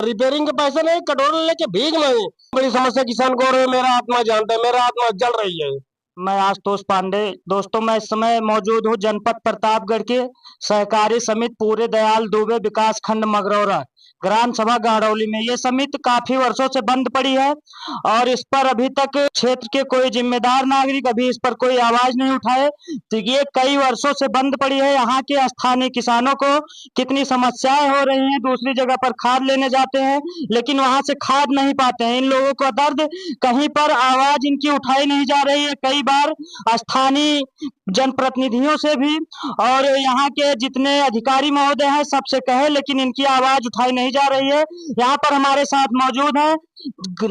Repairing के पैसे नहीं, कटोरे लेके भीख मांगे। बड़ी समस्या किसान को हो रही है, मेरा आत्मा जानता है, मेरा आत्मा जल रही है। मैं आशुतोष पांडे। दोस्तों, मैं इस समय मौजूद हूँ जनपद प्रतापगढ़ के सहकारी समिति पूरे दयाल दुबे विकास खंड मगरौरा ग्राम सभा गाड़ौली में। ये समिति काफी वर्षों से बंद पड़ी है और इस पर अभी तक क्षेत्र के कोई जिम्मेदार नागरिक अभी इस पर कोई आवाज नहीं उठाए। तो ये कई वर्षों से बंद पड़ी है। यहाँ के स्थानीय किसानों को कितनी समस्याएं हो रही हैं। दूसरी जगह पर खाद लेने जाते हैं लेकिन वहां से खाद नहीं पाते हैं। इन लोगों का दर्द कहीं पर आवाज इनकी उठाई नहीं जा रही है। कई बार स्थानीय जनप्रतिनिधियों से भी और यहाँ के जितने अधिकारी महोदय हैं सबसे कहे, लेकिन इनकी आवाज उठाई नहीं जा रही है। यहाँ पर हमारे साथ मौजूद है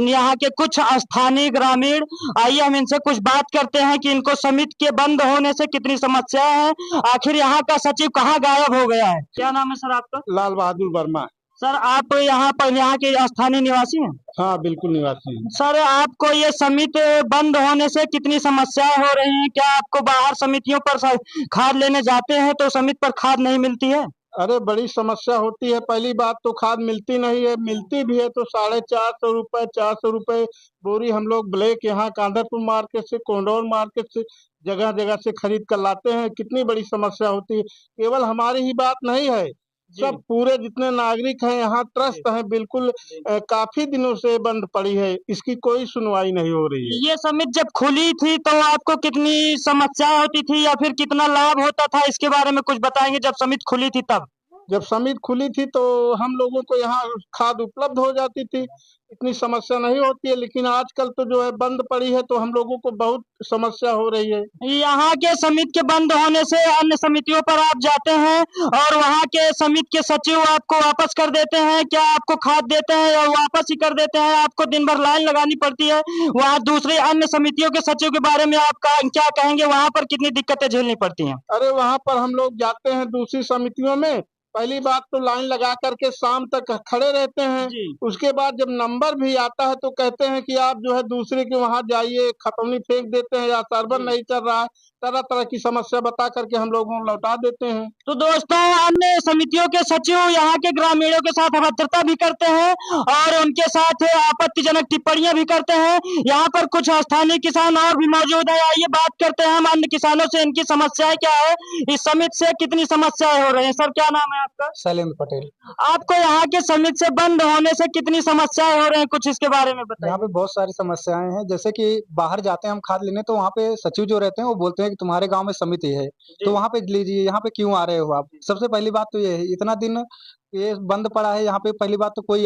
यहाँ के कुछ स्थानीय ग्रामीण। आइए हम इनसे कुछ बात करते हैं कि इनको समिति के बंद होने से कितनी समस्याएं हैं। आखिर यहाँ का सचिव कहाँ गायब हो गया है? क्या नाम है सर आपका? लाल बहादुर वर्मा। सर, आप यहाँ पर यहाँ के स्थानीय निवासी हैं? हाँ बिल्कुल निवासी हैं। सर, आपको ये समिति बंद होने से कितनी समस्याएं हो रही हैं? क्या आपको बाहर समितियों पर खाद लेने जाते हैं तो समिति पर खाद नहीं मिलती है? अरे बड़ी समस्या होती है। पहली बात तो खाद मिलती नहीं है, मिलती भी है तो 450 रुपए 400 रुपए बोरी हम लोग ब्लैक यहाँ कांदरपुर मार्केट से, कोंडौर मार्केट से, जगह जगह से खरीद कर लाते हैं। कितनी बड़ी समस्या होती है। केवल हमारी ही बात नहीं है, सब पूरे जितने नागरिक हैं यहाँ त्रस्त हैं बिल्कुल। काफी दिनों से बंद पड़ी है, इसकी कोई सुनवाई नहीं हो रही है। ये समिति जब खुली थी तो आपको कितनी समस्याएं होती थी या फिर कितना लाभ होता था, इसके बारे में कुछ बताएंगे? जब समिति खुली थी तब जब समिति खुली थी तो हम लोगों को यहाँ खाद उपलब्ध हो जाती थी, इतनी समस्या नहीं होती है। लेकिन आजकल तो जो है बंद पड़ी है तो हम लोगों को बहुत समस्या हो रही है। यहाँ के समिति के बंद होने से अन्य समितियों पर आप जाते हैं और वहाँ के समिति के सचिव आपको वापस कर देते हैं? क्या आपको खाद देते हैं या वापस ही कर देते हैं? आपको दिन भर लाइन लगानी पड़ती है। वहाँ दूसरी अन्य समितियों के सचिव के बारे में आप क्या कहेंगे? वहाँ पर कितनी दिक्कतें झेलनी पड़ती हैं? अरे वहाँ पर हम लोग जाते हैं दूसरी समितियों में, पहली बात तो लाइन लगा करके शाम तक खड़े रहते हैं। उसके बाद जब नंबर भी आता है तो कहते हैं कि आप जो है दूसरे के वहां जाइए, खतौनी फेंक देते हैं या सर्वर नहीं चल रहा है, तरह तरह की समस्या बता करके हम लोगों को लौटा देते हैं। तो दोस्तों, अन्य समितियों के सचिव यहाँ के ग्रामीणों के साथ अभद्रता भी करते हैं और उनके साथ आपत्तिजनक टिप्पणियां भी करते हैं। यहाँ पर कुछ स्थानीय किसान और भी मौजूद है। आइए बात करते हैं हम अन्य किसानों से, इनकी समस्याएं क्या है, इस समिति से कितनी समस्याएं हो रही है। सर, क्या नाम है आपका? शैलेंद्र पटेल। आपको यहाँ के समिति से बंद होने से कितनी समस्याएं हो रही है, कुछ इसके बारे में बताइए। यहाँ पे बहुत सारी समस्याएं हैं, जैसे कि बाहर जाते हैं हम खाद लेने तो वहाँ पे सचिव जो रहते हैं वो बोलते हैं कि तुम्हारे गांव में समिति है तो वहाँ पे लीजिए, यहाँ पे क्यों आ रहे हो आप? सबसे पहली बात तो ये है, इतना दिन ये बंद पड़ा है, यहाँ पे पहली बात तो कोई